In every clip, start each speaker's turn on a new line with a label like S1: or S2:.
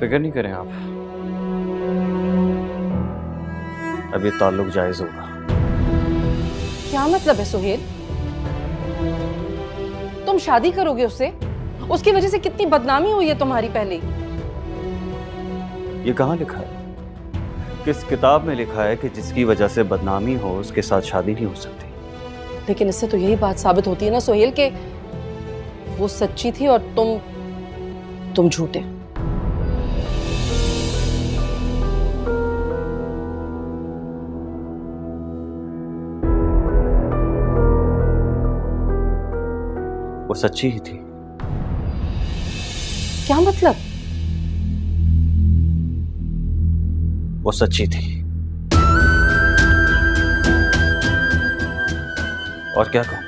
S1: फिक्र नहीं करें आप, अब ये ताल्लुक जायज होगा।
S2: क्या मतलब है सुहेल? तुम शादी करोगे उससे? उसकी वजह से कितनी बदनामी हुई है तुम्हारी पहले।
S1: ये कहाँ लिखा है? किस किताब में लिखा है कि जिसकी वजह से बदनामी हो उसके साथ शादी नहीं हो सकती?
S2: लेकिन इससे तो यही बात साबित होती है ना सुहेल के वो सच्ची थी और तुम झूठे।
S1: वो सच्ची ही थी।
S2: क्या मतलब?
S1: वो सच्ची थी। और क्या कहूं?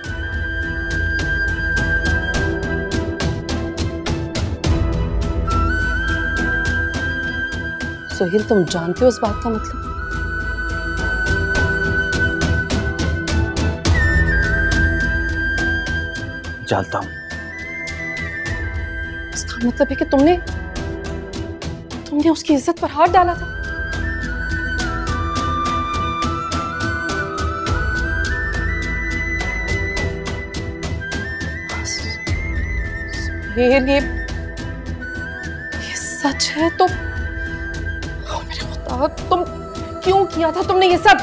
S2: सुहेल तुम जानते हो इस बात का मतलब?
S1: जानता हूं।
S2: इसका मतलब है कि तुमने उसकी इज्जत पर हाथ डाला था। ये सच है तो मेरे खुदा, तुम क्यों किया था तुमने ये सब?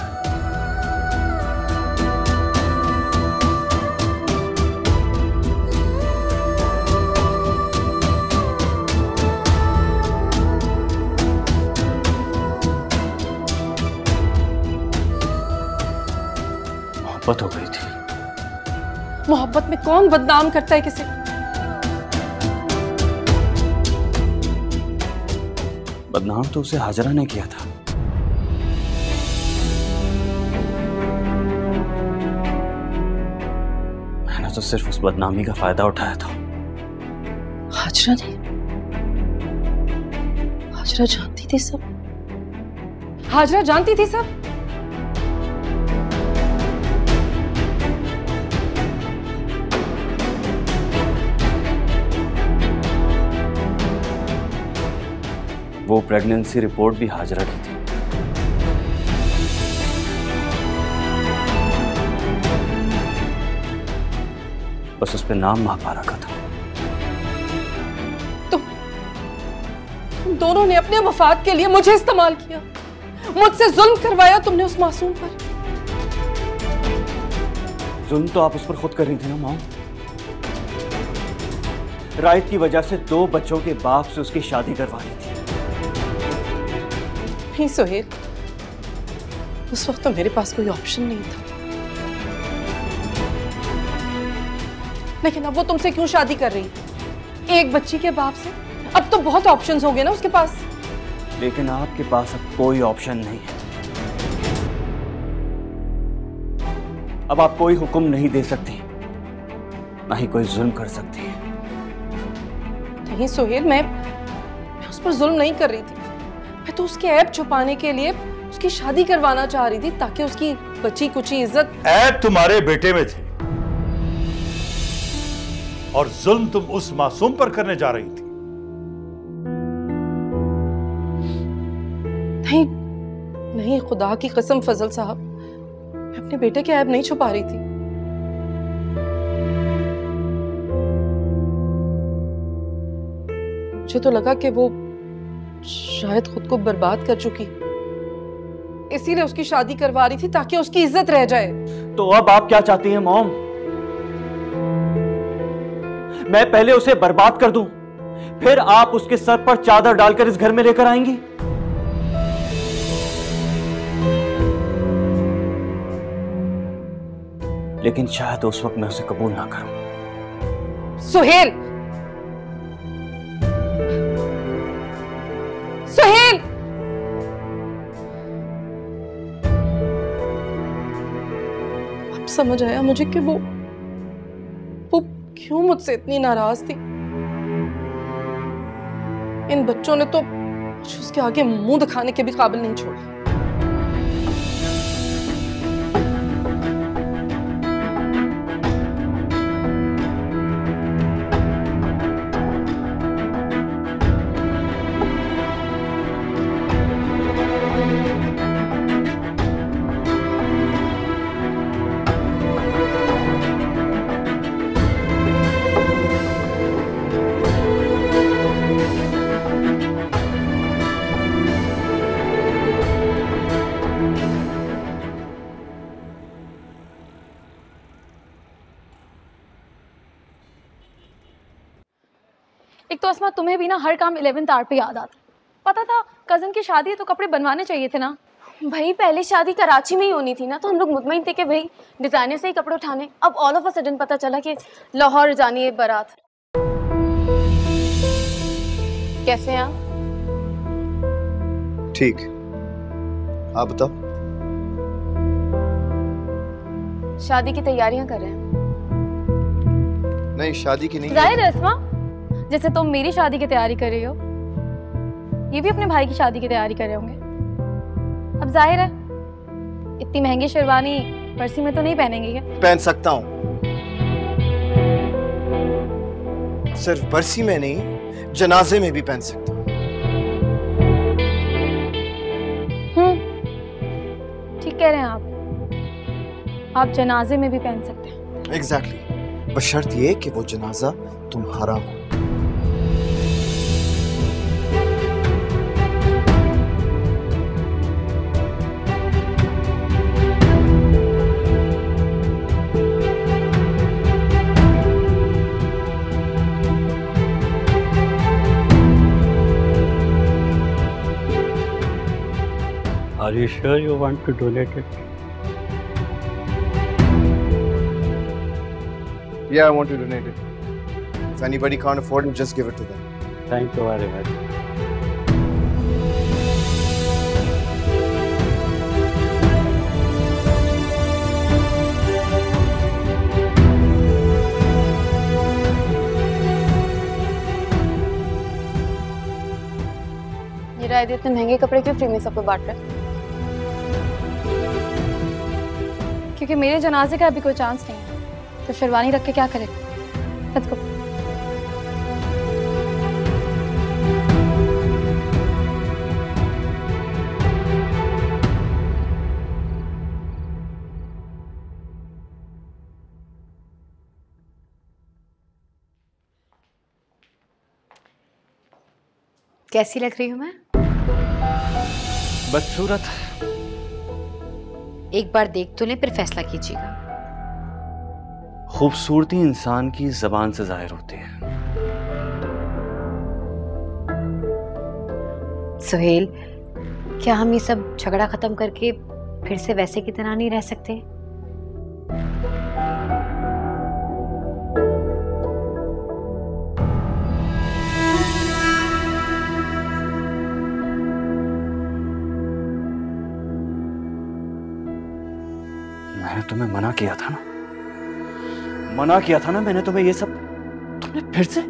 S1: मोहब्बत हो गई थी।
S2: मोहब्बत में कौन बदनाम करता है किसे?
S1: बदनाम तो उसे हाजरा ने किया था। मैंने तो सिर्फ उस बदनामी का फायदा उठाया था।
S2: हाजरा ने? हाजरा जानती थी सब? हाजरा जानती थी सब?
S1: वो प्रेगनेंसी रिपोर्ट भी हाजरा की थी। बस उस पे नाम महापा रखा था।
S2: तुम दोनों ने अपने मफाद के लिए मुझे इस्तेमाल किया, मुझसे जुल्म करवाया तुमने उस मासूम पर।
S1: जुल्म तो आप उस पर खुद कर रही थी ना मॉम। राइट की वजह से 2 बच्चों के बाप से उसकी शादी करवा रही थी।
S2: नहीं सुहेल, उस वक्त तो मेरे पास कोई ऑप्शन नहीं था। लेकिन अब वो तुमसे क्यों शादी कर रही है? एक बच्ची के बाप से? अब तो बहुत ऑप्शंस हो गए ना उसके पास।
S1: लेकिन आपके पास अब कोई ऑप्शन नहीं है। अब आप कोई हुक्म नहीं दे सकती, ना ही कोई जुल्म कर सकती है।
S2: नहीं सुहेल, मैं उस पर जुल्म नहीं कर रही थी। मैं तो उसके ऐब छुपाने के लिए उसकी शादी करवाना चाह रही थी ताकि उसकी बची कुची इज्जत।
S3: ऐब तुम्हारे बेटे में थे और जुल्म तुम उस मासूम पर करने जा रही थी।
S2: नहीं नहीं, खुदा की कसम फजल साहब, मैं अपने बेटे के ऐब नहीं छुपा रही थी। मुझे तो लगा कि वो शायद खुद को बर्बाद कर चुकी, इसीलिए उसकी शादी करवा रही थी ताकि उसकी इज्जत रह जाए।
S1: तो अब आप क्या चाहती हैं मॉम? मैं पहले उसे बर्बाद कर दूं, फिर आप उसके सर पर चादर डालकर इस घर में लेकर आएंगी? लेकिन शायद उस वक्त मैं उसे कबूल ना करूं।
S2: सुहेल, सुहेल, अब समझ आया मुझे कि वो क्यों मुझसे इतनी नाराज थी। इन बच्चों ने तो मुझे उसके आगे मुंह दिखाने के भी काबिल नहीं छोड़ा।
S4: तो अस्मा तुम्हें भी ना हर काम 11th आवर पे याद आता। पता था कजन की शादी है तो कपड़े बनवाने चाहिए थे ना।
S5: भाई पहले शादी कराची में ही होनी थी ना, तो हम लोग मुतमईन थे कि भाई डिजाइनर से ही कपड़े उठाने। अब ऑल ऑफ अ सडन पता चला कि लाहौर जानी है बारात। कैसे हैं आप?
S6: ठीक, आप बताओ।
S5: शादी की तैयारियां कर रहे हैं।
S6: नहीं, शादी की नहीं।
S4: जाहिर है अस्मा, जैसे तुम मेरी शादी की तैयारी कर रही हो, ये भी अपने भाई की शादी की तैयारी कर रहे होंगे। अब जाहिर है इतनी महंगी शेरवानी बरसी में तो नहीं पहनेंगे क्या?
S6: पहन सकता हूँ, सिर्फ बरसी में नहीं, जनाजे में भी पहन सकता हूँ।
S4: ठीक कह रहे हैं आप जनाजे में भी पहन सकते हैं।
S6: एग्जैक्टली, बशर्त ये कि वो जनाजा तुम्हारा हो।
S7: Are you sure you want to donate it?
S6: Yeah, I want to donate it. If anybody can't afford it, just give it to them.
S7: Thank you very much.
S5: ये राय इतने महंगे कपड़े क्यों फ्री में सबको बांट रहे हैं?
S4: क्योंकि मेरे जनाजे का अभी कोई चांस नहीं है, तो शेरवानी रख के क्या करें? Let's go.
S8: कैसी लग रही हूं मैं?
S1: बदसूरत।
S8: एक बार देख तो ले, फिर फैसला कीजिएगा।
S1: खूबसूरती इंसान की जबान से जाहिर होती है।
S8: सुहेल, क्या हम ये सब झगड़ा खत्म करके फिर से वैसे की तरह नहीं रह सकते?
S1: मैंने तुम्हें मना किया था ना, मना किया था ना मैंने तुम्हें ये सब, तुमने फिर से।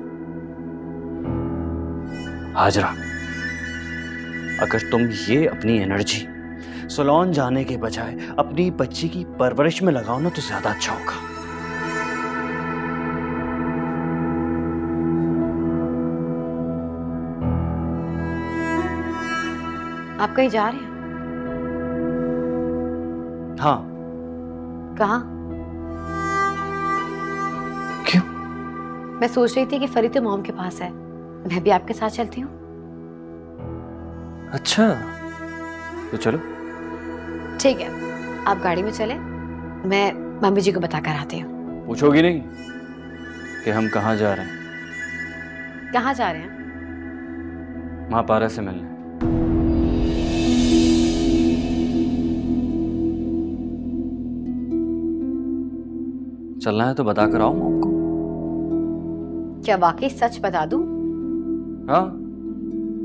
S1: हाजरा, अगर तुम ये अपनी एनर्जी सलोन जाने के बजाय अपनी बच्ची की परवरिश में लगाओ ना, तो ज्यादा अच्छा होगा।
S8: आप कहीं जा रहे हैं?
S1: हाँ।
S8: कहाँ?
S1: क्यों?
S8: मैं सोच रही थी कि फरीद तो मॉम के पास है, मैं भी आपके साथ चलती हूँ।
S1: अच्छा, तो चलो।
S8: ठीक है, आप गाड़ी में चले, मैं मम्मी जी को बता कर आती हूँ।
S1: पूछोगी नहीं कि हम कहाँ जा रहे हैं?
S8: कहाँ जा रहे हैं?
S1: महापारा से मिलने। चलना है तो बता कर आओ मॉम को।
S8: क्या वाकई सच बता दूं?
S1: हाँ,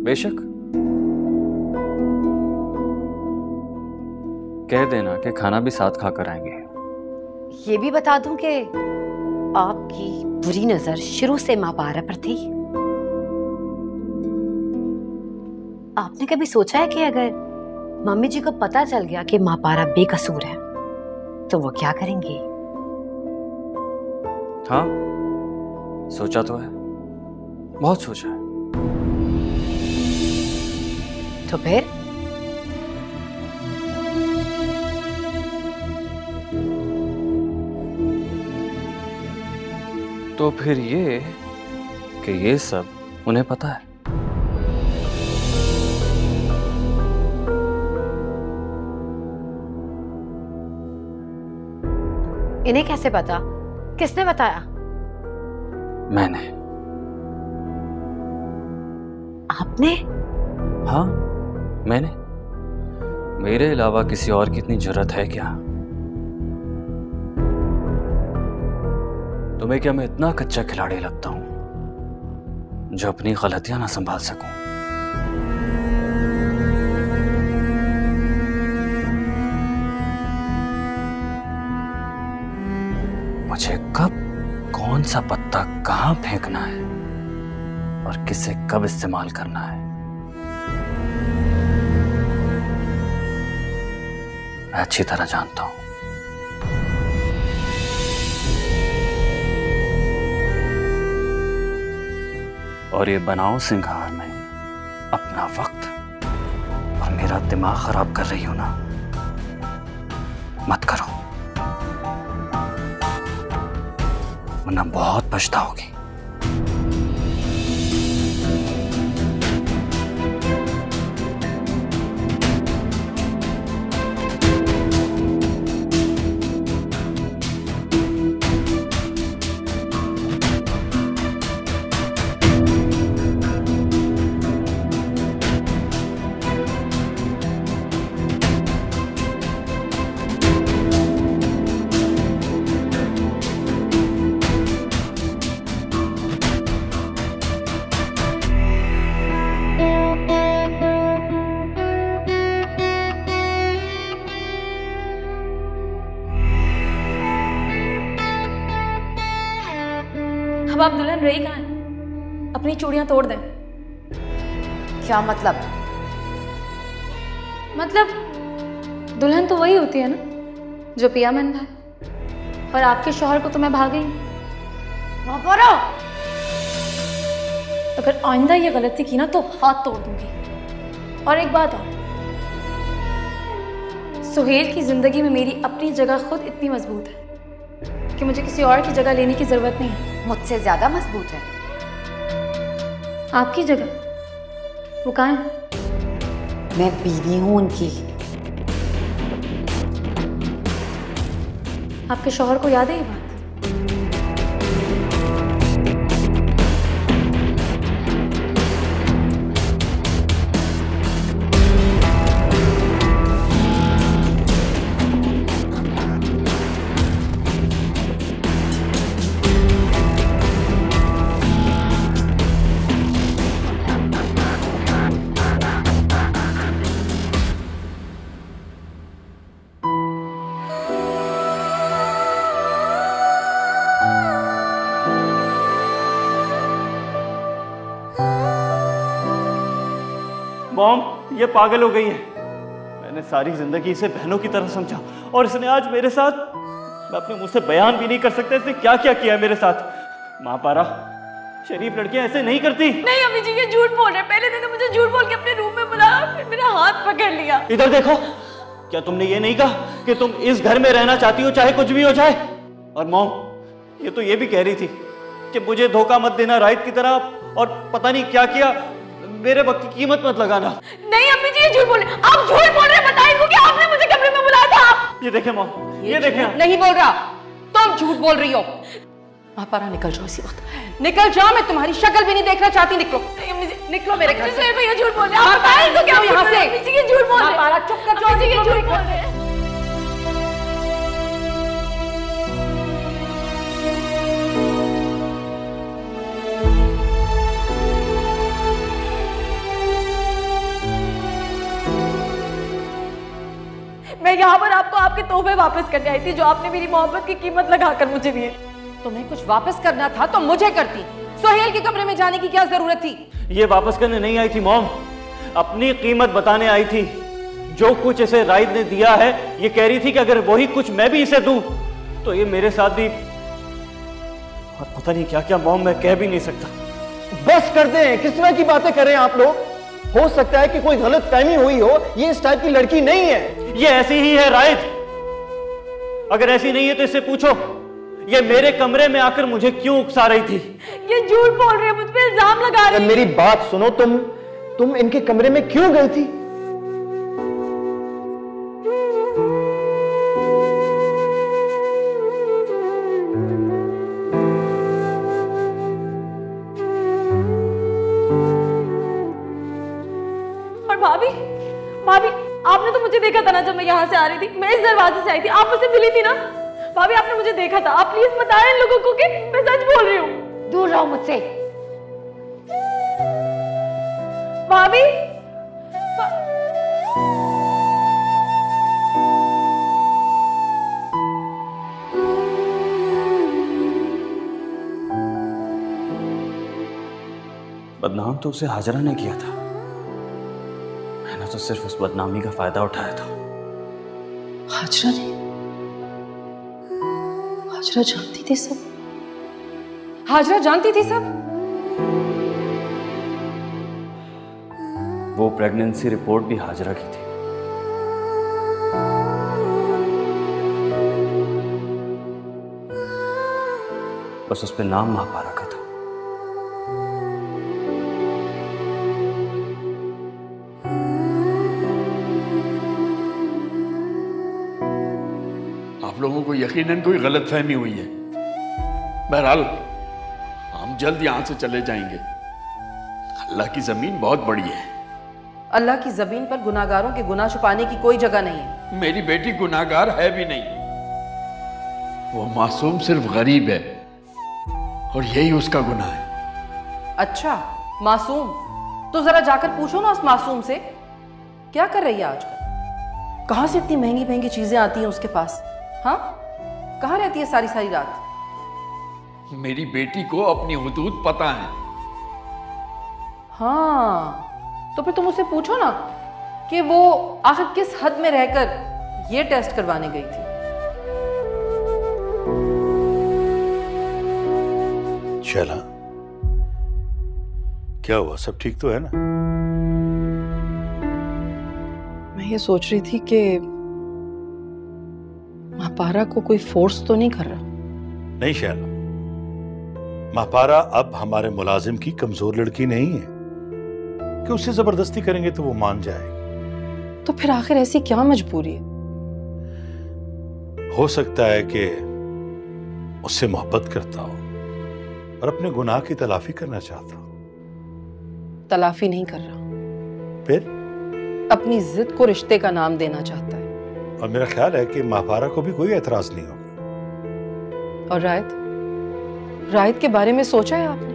S1: बेशक। कह देना कि खाना भी साथ खाकर आएंगे।
S8: ये भी बता दूं कि आपकी बुरी नजर शुरू से माँ पारा पर थी। आपने कभी सोचा है कि अगर मम्मी जी को पता चल गया कि माँ पारा बेकसूर है तो वो क्या करेंगी?
S1: हाँ, सोचा तो है, बहुत सोचा है।
S8: तो फिर?
S1: तो फिर ये कि ये सब उन्हें पता है।
S8: इन्हें कैसे पता? किसने बताया?
S1: मैंने।
S8: आपने?
S1: हाँ, मैंने। मेरे अलावा किसी और की इतनी जरूरत है क्या? तुम्हें क्या मैं इतना कच्चा खिलाड़ी लगता हूं जो अपनी गलतियां ना संभाल सकूं? मुझे कब कौन सा पत्ता कहां फेंकना है और किसे कब इस्तेमाल करना है, मैं अच्छी तरह जानता हूं। और ये बनाओ सिंगार में अपना वक्त और मेरा दिमाग खराब कर रही हो ना, मत करो, वरना बहुत पछताओगी।
S4: अब आप दुल्हन रही कहाँ है? अपनी चूड़ियां तोड़ दें।
S8: क्या मतलब?
S4: दुल्हन तो वही होती है ना जो पिया मन भाए, और आपके शौहर को तो मैं भाग गई। अगर आइंदा ये गलती की ना तो हाथ तोड़ दूंगी। और एक बात और, सुहेल की जिंदगी में मेरी अपनी जगह खुद इतनी मजबूत है कि मुझे किसी और की जगह लेने की जरूरत नहीं है।
S8: मुझसे ज्यादा मजबूत है।
S4: आपकी जगह वो कहाँ है?
S8: मैं बीवी हूं उनकी।
S4: आपके शौहर को याद है ये बात?
S1: मॉम, ये पागल हो गई है। मैंने सारी जिंदगी इसे बहनों की तरह समझा और इसने आज मेरे साथ, मैं अपने मुंह से बयान भी नहीं कर सकता इसने क्या क्या किया मेरे साथ। माँ पारा, शरीफ लड़कियां ऐसे नहीं करती।
S5: नहीं अम्मी जी, ये झूठ बोल रहे हैं। पहले दिन मुझे झूठ बोल के अपने रूम में बुलाया, फिर मेरा हाथ पकड़ लिया।
S1: इधर देखो, क्या तुमने ये नहीं कहा कि तुम इस घर में रहना चाहती हो चाहे कुछ भी हो जाए? और मॉम, ये तो ये भी कह रही थी कि मुझे धोखा मत देना राहित की तरह, और पता नहीं क्या किया, मेरे वक्त की कीमत मत लगाना।
S5: नहीं अम्मी जी, ये झूठ बोल रहे, आप झूठ बोल रहे हैं। बताइए इनको कि आपने मुझे कमरे में बुलाया था।
S1: ये देखे मॉम, ये देखे।
S2: नहीं बोल रहा, तुम झूठ बोल रही हो। पारा निकल जाओ इसी वक्त, निकल जाओ, मैं तुम्हारी शक्ल भी नहीं देखना चाहती। निकलो।
S5: नहीं अम्मी जी,
S2: निकलो मेरे घर से।
S5: भैया झूठ बोल रहे हैं। आप बताइए इनको क्या
S2: यहाँ से।
S5: अम्मी जी, ये झूठ बोल रहे हैं।
S2: पारा चुप कर जाओ,
S5: अम्मी जी, ये झूठ बोल रहे हैं। मैं यहाँ पर आपको आपके तोहफे वापस करने आई थी जो आपने मेरी मोहब्बत की कीमत लगाकर मुझे दिए।
S2: तुम्हें कुछ वापस करना था तो मुझे करती। सुहेल के कमरे में जाने की क्या जरूरत थी?
S1: ये वापस करने नहीं आई थी मॉम, अपनी कीमत बताने आई थी। जो कुछ इसे राइद ने दिया है, ये कह रही थी कि अगर वही कुछ मैं भी इसे दूं तो ये मेरे साथ भी, और पता नहीं क्या क्या मॉम, मैं कह भी नहीं सकता।
S6: बस कर दें, किस तरह की बातें करें आप लोग? हो सकता है कि कोई गलत फहमी हुई हो, ये इस टाइप की लड़की नहीं है।
S1: ये ऐसी ही है राइद। अगर ऐसी नहीं है तो इससे पूछो, ये मेरे कमरे में आकर मुझे क्यों उकसा रही थी?
S5: ये झूठ बोल रहे हैं, मुझ पे इल्जाम लगा रहे हैं।
S6: मेरी बात सुनो, तुम इनके कमरे में क्यों गई थी?
S5: था ना जब मैं यहाँ से आ रही थी, मैं इस दरवाजे से आई थी, आप मुझसे मिली थी ना। भाभी आपने मुझे देखा था, आप प्लीज बताएं इन लोगों को कि मैं सच बोल रही हूँ।
S8: दूर रहो मुझसे।
S5: भाभी
S1: बदनाम तो उसे हाजरा ने किया था, मैंने तो सिर्फ उस बदनामी का फायदा उठाया था।
S2: हाजरा ने? हाजरा जानती थी सब? हाजरा जानती थी सब?
S1: वो प्रेगनेंसी रिपोर्ट भी हाजरा की थी। बस उस पे नाम महापारा का था।
S9: आप लोगों को यकीनन कोई गलतफहमी हुई है। बहरहाल हम जल्द यहां से चले जाएंगे। अल्लाह की जमीन बहुत बड़ी है।
S2: अल्लाह की जमीन पर गुनाहगारों के गुनाह छुपाने की कोई जगह नहीं है।
S9: मेरी बेटी गुनाहगार है भी नहीं, वो मासूम सिर्फ गरीब है और यही उसका गुनाह है।
S2: अच्छा मासूम, तो जरा जाकर पूछो ना उस मासूम से क्या कर रही है आजकल। कहां से इतनी महंगी महंगी चीजें आती हैं उसके पास? हाँ, कहां रहती है सारी सारी रात?
S9: मेरी बेटी को अपनी हुदूद पता है।
S2: हाँ, तो फिर तुम उससे पूछो ना कि वो आखिर किस हद में रहकर ये टेस्ट करवाने गई थी।
S3: शैला, क्या हुआ? सब ठीक तो है ना?
S2: मैं ये सोच रही थी कि महापारा को कोई फोर्स तो नहीं कर रहा?
S3: नहीं शैला, महापारा अब हमारे मुलाजिम की कमजोर लड़की नहीं है कि उससे जबरदस्ती करेंगे तो वो मान जाएगी।
S2: तो फिर आखिर ऐसी क्या मजबूरी है?
S3: हो सकता है कि उससे मोहब्बत करता हो और अपने गुनाह की तलाफी करना चाहता हो।
S2: तलाफी नहीं कर रहा,
S3: फिर
S2: अपनी जिद को रिश्ते का नाम देना चाहता है।
S3: और मेरा ख्याल है कि महापारा को भी कोई एतराज नहीं होगा।
S2: और रायत के बारे में सोचा है आपने?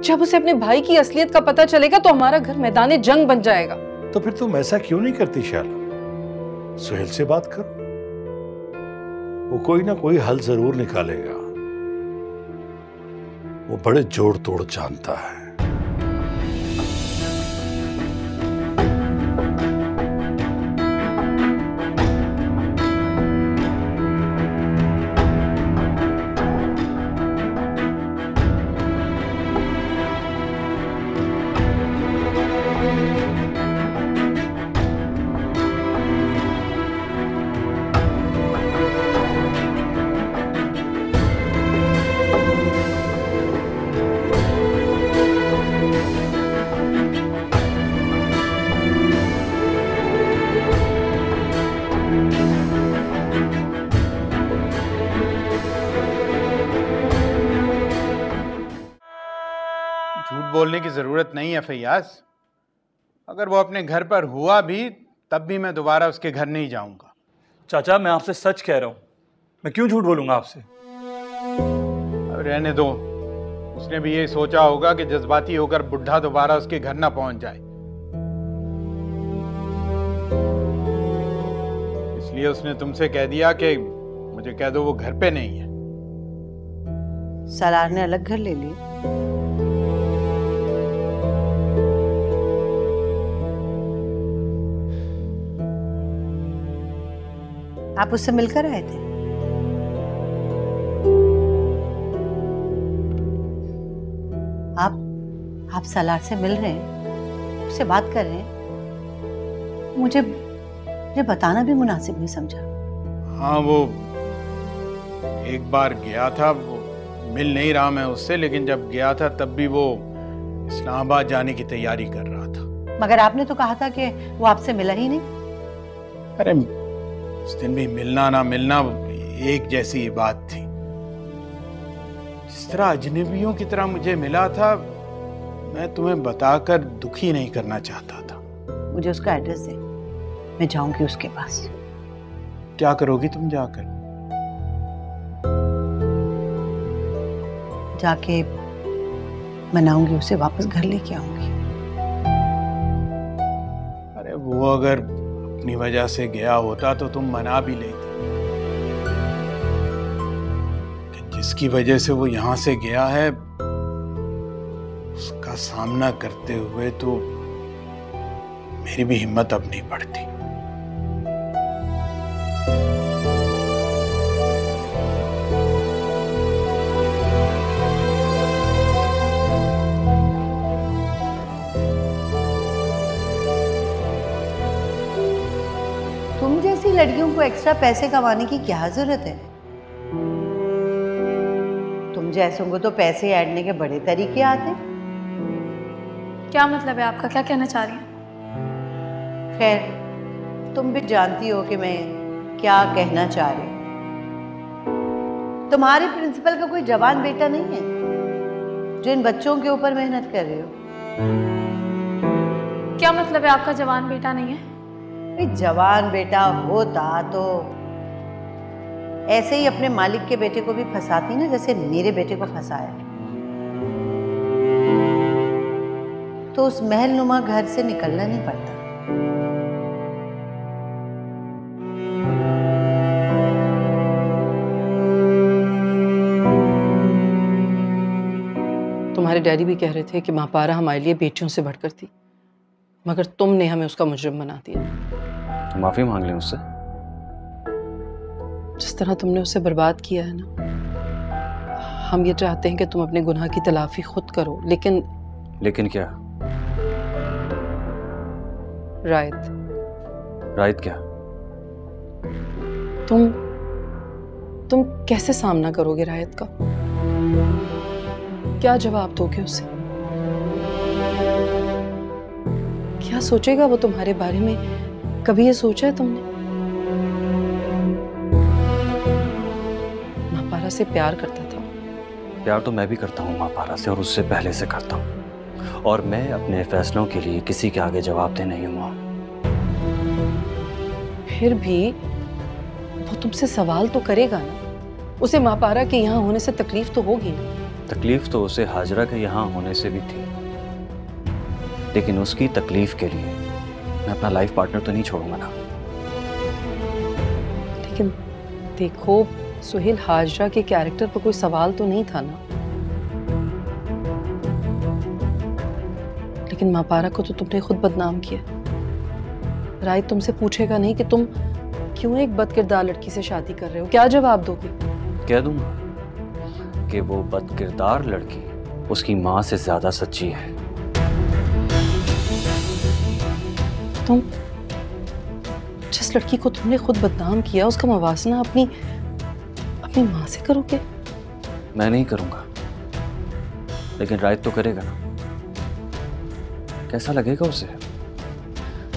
S2: जब उसे अपने भाई की असलियत का पता चलेगा तो हमारा घर मैदान जंग बन जाएगा।
S3: तो फिर तुम ऐसा क्यों नहीं करती शैला? सुहेल से बात करो, वो कोई ना कोई हल जरूर निकालेगा। वो बड़े जोड़ तोड़ जानता है।
S10: बोलने की जरूरत नहीं है फैयाज। अगर वो अपने घर पर हुआ भी तब भी मैं दोबारा उसके घर नहीं जाऊंगा।
S11: चाचा, मैं आपसे सच कह रहा हूं, मैं क्यों झूठ बोलूंगा आपसे?
S10: अब रहने दो, उसने भी यही सोचा होगा कि जज्बाती होकर बुढ़ा दोबारा उसके घर ना पहुंच जाए, इसलिए उसने तुमसे कह दिया कि मुझे कह दो वो घर पे नहीं है।
S12: सलार ने अलग घर ले लिया। आप उससे मिलकर आए थे? आप सलार से मिल रहे हैं, उससे बात कर रहे हैं, मुझे बताना भी मुनासिब नहीं समझा।
S10: हाँ, वो एक बार गया था, वो मिल नहीं रहा मैं उससे, लेकिन जब गया था तब भी वो इस्लामाबाद जाने की तैयारी कर रहा था।
S12: मगर आपने तो कहा था कि वो आपसे मिला ही नहीं।
S10: अरे उस दिन भी मिलना ना मिलना एक जैसी ही बात थी। जिस तरह अजनबियों की तरह मुझे मिला था, मैं तुम्हें बताकर दुखी नहीं करना चाहता था।
S12: मुझे उसका एड्रेस दे। मैं जाऊंगी उसके पास।
S10: क्या करोगी तुम जाकर?
S12: जाके मनाऊंगी, उसे वापस घर लेके आऊंगी।
S10: अरे वो अगर अपनी वजह से गया होता तो तुम मना भी लेती, जिसकी वजह से वो यहां से गया है उसका सामना करते हुए तो मेरी भी हिम्मत अब नहीं पड़ती।
S12: तुम जैसी लड़कियों को एक्स्ट्रा पैसे कमाने की क्या जरूरत है? तुम जैसों को तो पैसे ऐडने के बड़े तरीके आते।
S4: क्या मतलब है आपका, क्या कहना चाह रही हैं?
S12: खैर तुम भी जानती हो कि मैं क्या कहना चाह रही हूँ। तुम्हारे प्रिंसिपल का कोई जवान बेटा नहीं है जो इन बच्चों के ऊपर मेहनत कर रहे हो?
S4: क्या मतलब है आपका जवान बेटा नहीं है?
S12: जवान बेटा होता तो ऐसे ही अपने मालिक के बेटे को भी फंसाती ना, जैसे मेरे बेटे को फंसाया। तो उस महल नुमा घर से निकलना नहीं पड़ता।
S2: तुम्हारे डैडी भी कह रहे थे कि महापारा हमारे लिए बेटियों से बढ़कर थी, मगर तुमने हमें उसका मुजरिम बना दिया।
S13: माफी मांग लें उससे।
S2: जिस तरह तुमने उसे बर्बाद किया है ना, हम ये चाहते हैं कि तुम अपने गुनाह की तलाफी खुद करो, लेकिन
S13: क्या? रायत क्या?
S2: तुम कैसे सामना करोगे रायत का? क्या जवाब दोगे उसे? क्या सोचेगा वो तुम्हारे बारे में? कभी ये सोचा है तुमने? महापारा से प्यार करता था।
S13: प्यार तो मैं भी करता हूँ महापारा से, और उससे पहले से करता हूँ, और मैं अपने फैसलों के लिए किसी के आगे जवाब दे नहीं हूँ।
S2: फिर भी वो तुमसे सवाल तो करेगा ना। उसे महापारा के यहाँ होने से तकलीफ तो होगी ना?
S13: तकलीफ तो उसे हाजरा के यहाँ होने से भी थी, लेकिन उसकी तकलीफ के लिए मैं अपना लाइफ पार्टनर तो नहीं छोड़ूंगा ना।
S2: लेकिन देखो सुहेल, हाजरा के कैरेक्टर पर कोई सवाल तो नहीं था ना। लेकिन महापारा को तो तुमने खुद बदनाम किया। राय तुमसे पूछेगा नहीं कि तुम क्यों एक बदकिरदार लड़की से शादी कर रहे हो? क्या जवाब दोगे?
S13: कह दूंगा कि वो बदकिरदार लड़की उसकी माँ से ज्यादा सच्ची है।
S2: तुम जिस लड़की को तुमने खुद बदनाम किया, उसका मवासना अपनी माँ से करोगे?
S13: मैं नहीं करूंगा, लेकिन रायत तो करेगा ना। कैसा लगेगा उसे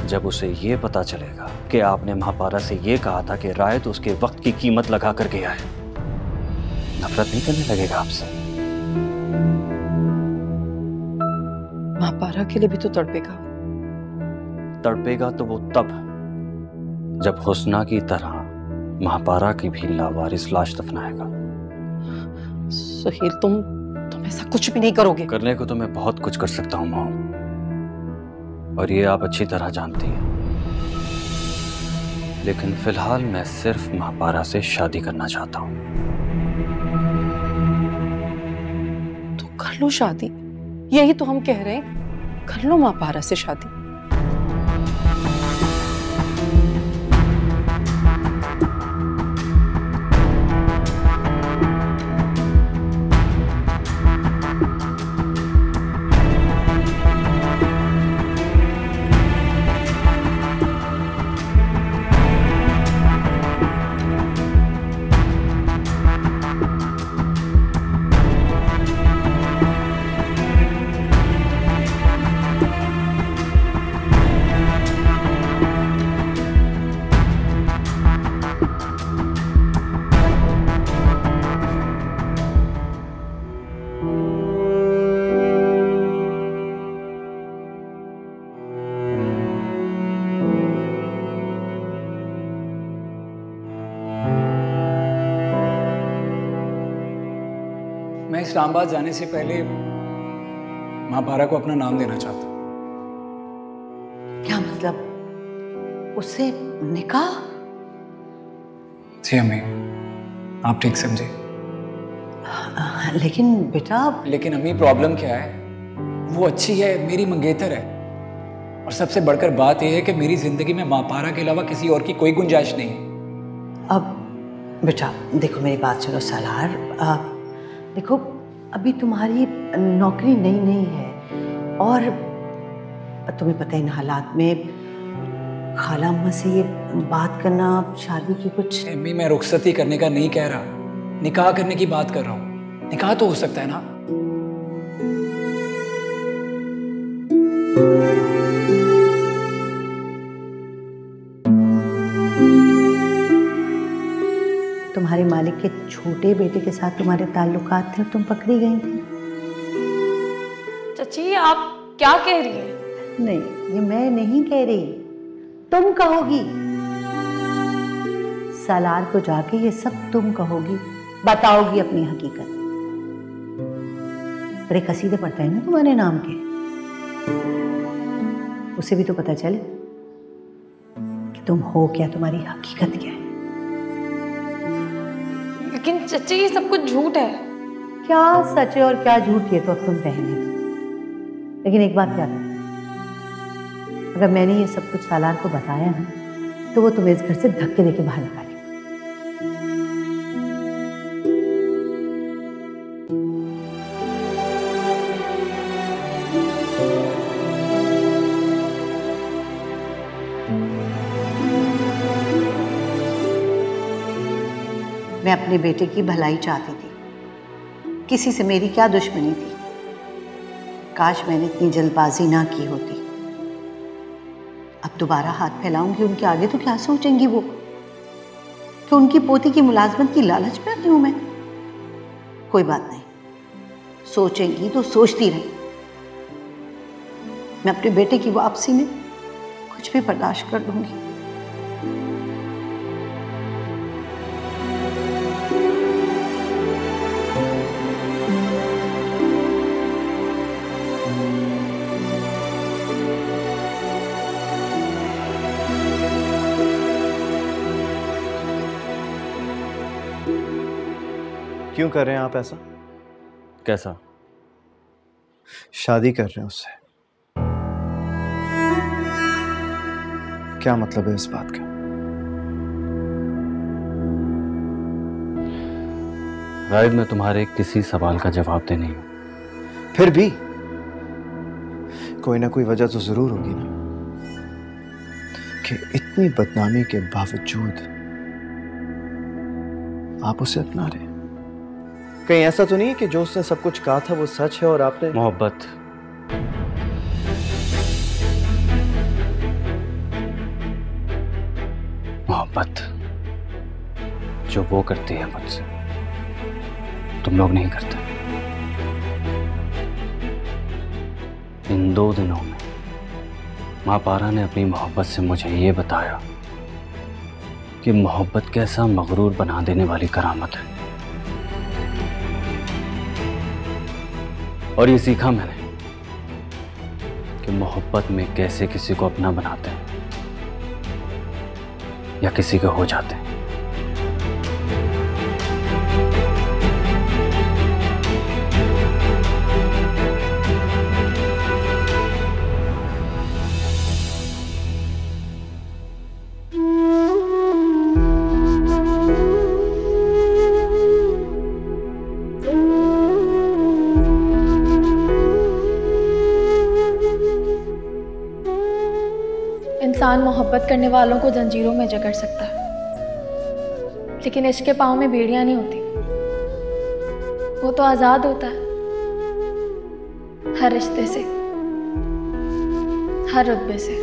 S13: जब उसे ये पता चलेगा कि आपने महापारा से ये कहा था कि रायत उसके वक्त की कीमत लगा कर गया है? नफरत नहीं करने लगेगा आपसे?
S2: महापारा के लिए भी तो तड़पेगा।
S13: तड़पेगा तो वो तब जब हुस्ना की तरह महापारा की भी लावारिस लाश दफनाएगा।
S2: सुहेल, तुम ऐसा कुछ भी नहीं करोगे।
S13: करने को तो मैं बहुत कुछ कर सकता हूँ माँ, और ये आप अच्छी तरह जानती हैं। लेकिन फिलहाल मैं सिर्फ महापारा से शादी करना चाहता हूँ।
S2: तो कर लो शादी, यही तो हम कह रहे हैं। कर लो महापारा से शादी।
S14: इस्लामाबाद जाने से पहले महापारा को अपना नाम देना चाहता हूँ।
S12: क्या मतलब? उससे निकाह?
S14: जी अम्मी, आप ठीक समझे।
S12: लेकिन बेटा।
S14: लेकिन अम्मी प्रॉब्लम क्या है? वो अच्छी है, मेरी मंगेतर है, और सबसे बढ़कर बात यह है कि मेरी जिंदगी में महापारा के अलावा किसी और की कोई गुंजाइश नहीं है।
S12: अब बेटा देखो, मेरी बात सुनो सालार। देखो अभी तुम्हारी नौकरी नई नहीं है, और तुम्हें पता है इन हालात में खाला अम्मा से ये बात करना शादी की कुछ।
S14: अम्मी मैं रुखसती करने का नहीं कह रहा, निकाह करने की बात कर रहा हूँ। निकाह तो हो सकता है ना।
S12: तुम्हारे मालिक के छोटे बेटे के साथ तुम्हारे ताल्लुकात थे और तुम पकड़ी गई थी।
S5: चाची आप क्या कह रही हैं?
S12: नहीं, ये मैं नहीं कह रही, तुम कहोगी। सालार को जाके ये सब तुम कहोगी, बताओगी अपनी हकीकत। बड़े कसीदे पढ़ते हैं ना तुम्हारे नाम के, उसे भी तो पता चले कि तुम हो क्या, तुम्हारी हकीकत क्या है।
S5: लेकिन चाची ये सब कुछ झूठ है।
S12: क्या सच है और क्या झूठ, ये तो अब तुम रहने दो। लेकिन एक बात याद रखना, अगर मैंने ये सब कुछ सालार को बताया ना, तो वो तुम्हें इस घर से धक्के देके बाहर निकालेगा। मैं अपने बेटे की भलाई चाहती थी, किसी से मेरी क्या दुश्मनी थी। काश मैंने इतनी जल्दबाजी ना की होती। अब दोबारा हाथ फैलाऊंगी उनके आगे तो क्या सोचेंगी वो, कि उनकी पोती की मुलाजमत की लालच में आती हूं मैं। कोई बात नहीं, सोचेंगी तो सोचती रही। मैं अपने बेटे की वापसी में कुछ भी बर्दाश्त कर लूंगी।
S6: क्यों कर रहे हैं आप ऐसा?
S13: कैसा?
S6: शादी कर रहे हैं उससे। क्या मतलब है इस बात का?
S13: राहिद, मैं तुम्हारे किसी सवाल का जवाब दे नहीं हूं।
S6: फिर भी कोई ना कोई वजह तो जरूर होगी ना, कि इतनी बदनामी के बावजूद आप उसे अपना रहे। कहीं ऐसा तो नहीं है कि जो उसने सब कुछ कहा था वो सच है और आपने
S13: मोहब्बत जो वो करती है मुझसे, तुम लोग नहीं करते। इन 2 दिनों में महापारा ने अपनी मोहब्बत से मुझे ये बताया कि मोहब्बत कैसा मगरूर बना देने वाली करामत है। और ये सीखा मैंने कि मोहब्बत में कैसे किसी को अपना बनाते हैं या किसी के हो जाते हैं।
S4: इंसान मोहब्बत करने वालों को जंजीरों में जकड़ सकता है, लेकिन इश्क के पाँव में बेड़ियां नहीं होती। वो तो आज़ाद होता है, हर रिश्ते से, हर रुतबे से,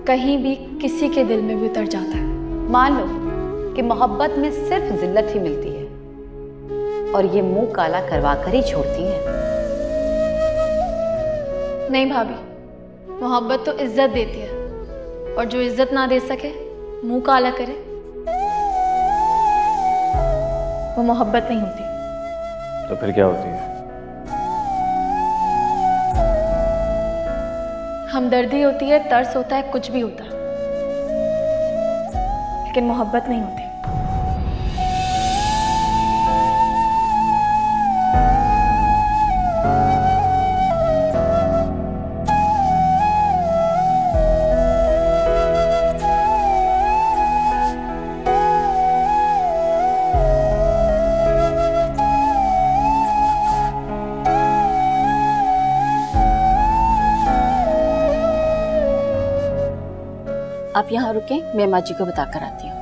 S4: कहीं भी किसी के दिल में भी उतर जाता है।
S8: मान लो कि मोहब्बत में सिर्फ जिल्लत ही मिलती है और ये मुंह काला करवा कर ही छोड़ती है।
S4: नहीं भाभी, मोहब्बत तो इज्जत देती है, और जो इज्जत ना दे सके, मुंह काला करे, वो मोहब्बत नहीं होती।
S11: तो फिर क्या होती है?
S4: हमदर्दी होती है, तरस होता है, कुछ भी होता है, लेकिन मोहब्बत नहीं होती।
S5: आप यहाँ रुके, मैं माँ जी को बता कर आती हूँ।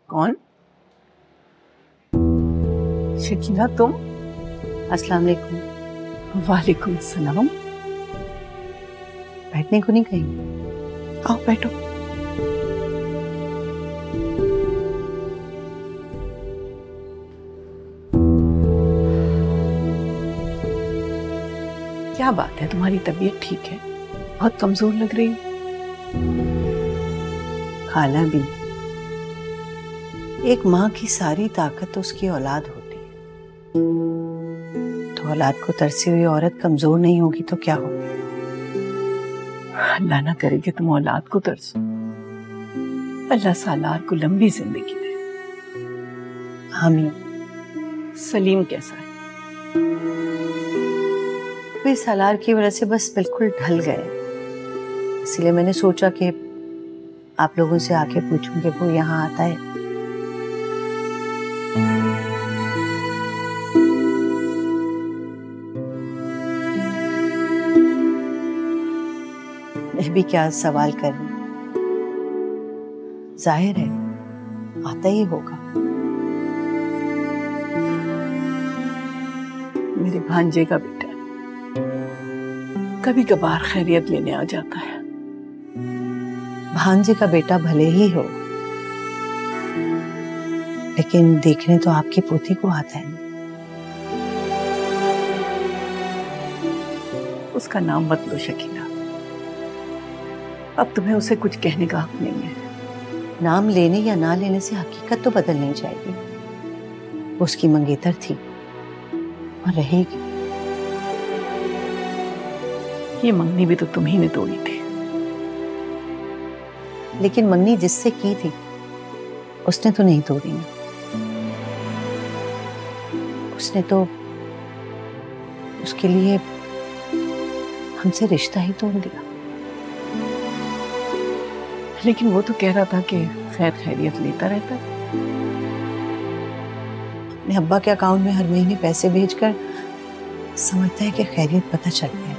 S12: कौन? शकीला तुम? अस्सलाम वालेकुम। वालेकुम सलाम। बैठने को नहीं कहीं? आओ बैठो। क्या बात है, तुम्हारी तबीयत ठीक है? बहुत कमजोर लग रही हो। खाला भी, एक माँ की सारी ताकत तो उसकी औलाद होती है, तो औलाद को तरसी हुई औरत कमजोर नहीं होगी तो क्या होगी? अल्लाह ना करे कि तुम औलाद को तरसो। अल्लाह सालार को लंबी जिंदगी दे। आमीन। सलीम कैसा है? वे सालार की वजह से बस बिल्कुल ढल गए, इसलिए मैंने सोचा कि आप लोगों से आके पूछूं कि वो यहाँ आता है। मैं भी क्या सवाल कर रही, जाहिर है आता ही होगा। मेरे भांजे का बेटा कभी कभार खैरियत लेने आ जाता है। भांजे का बेटा भले ही हो, लेकिन देखने तो आपकी पोती को आता है। उसका नाम मत लो शकीला, अब तुम्हें उसे कुछ कहने का हक नहीं है। नाम लेने या ना लेने से हकीकत तो बदल नहीं जाएगी। उसकी मंगेतर थी और रहेगी। ये मंगनी भी तो तुम ही ने तोड़ी थी। लेकिन मंगनी जिससे की थी उसने तो नहीं तोड़ी ना। उसने तो उसके लिए हमसे रिश्ता ही तोड़ दिया। लेकिन वो तो कह रहा था कि खैर खैरियत लेता रहता। अपने अब्बा के अकाउंट में हर महीने पैसे भेजकर समझता है कि खैरियत पता चल गया।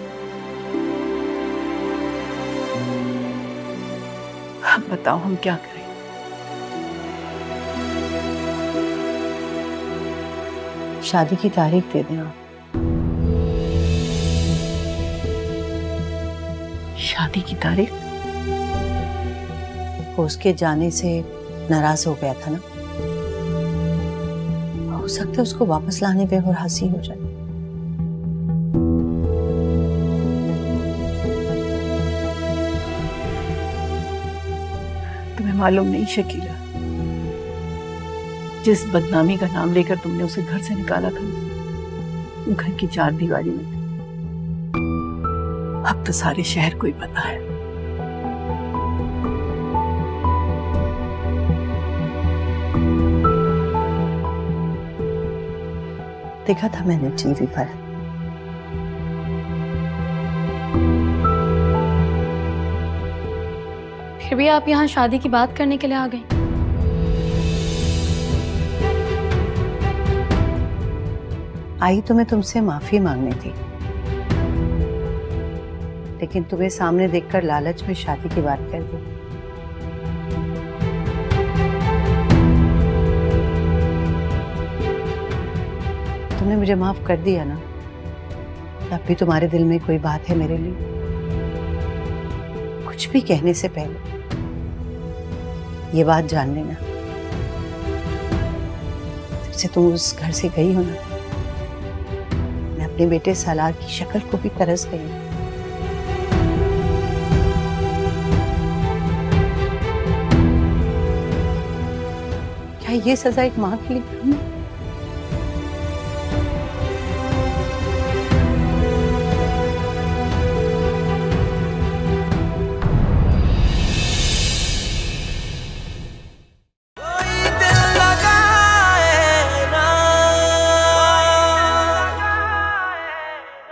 S12: अब बताओ हम क्या करें? शादी की तारीख दे दें आप। शादी की तारीख? वो उसके जाने से नाराज हो गया था ना, हो सकता है उसको वापस लाने पे वो राजी हो जाए। तुम्हें मालूम नहीं शकीला, जिस बदनामी का नाम लेकर तुमने उसे घर से निकाला था, वो घर की चार दीवारी में अब तो सारे शहर को ही पता है। देखा था मैंने टीवी पर।
S4: फिर भी आप यहाँ शादी की बात करने के लिए आ गई।
S12: आई तो मैं तुमसे माफी मांगनी थी, लेकिन तुम्हें सामने देखकर लालच में शादी की बात कर दी। तुमने मुझे माफ कर दिया ना? अब भी तुम्हारे दिल में कोई बात है मेरे लिए? कुछ भी कहने से पहले ये बात जान लेना, जब से तुम उस घर से गई हो ना, मैं अपने बेटे सालार की शक्ल को भी तरस गई हूं। क्या ये सजा एक माँ के लिए कम है?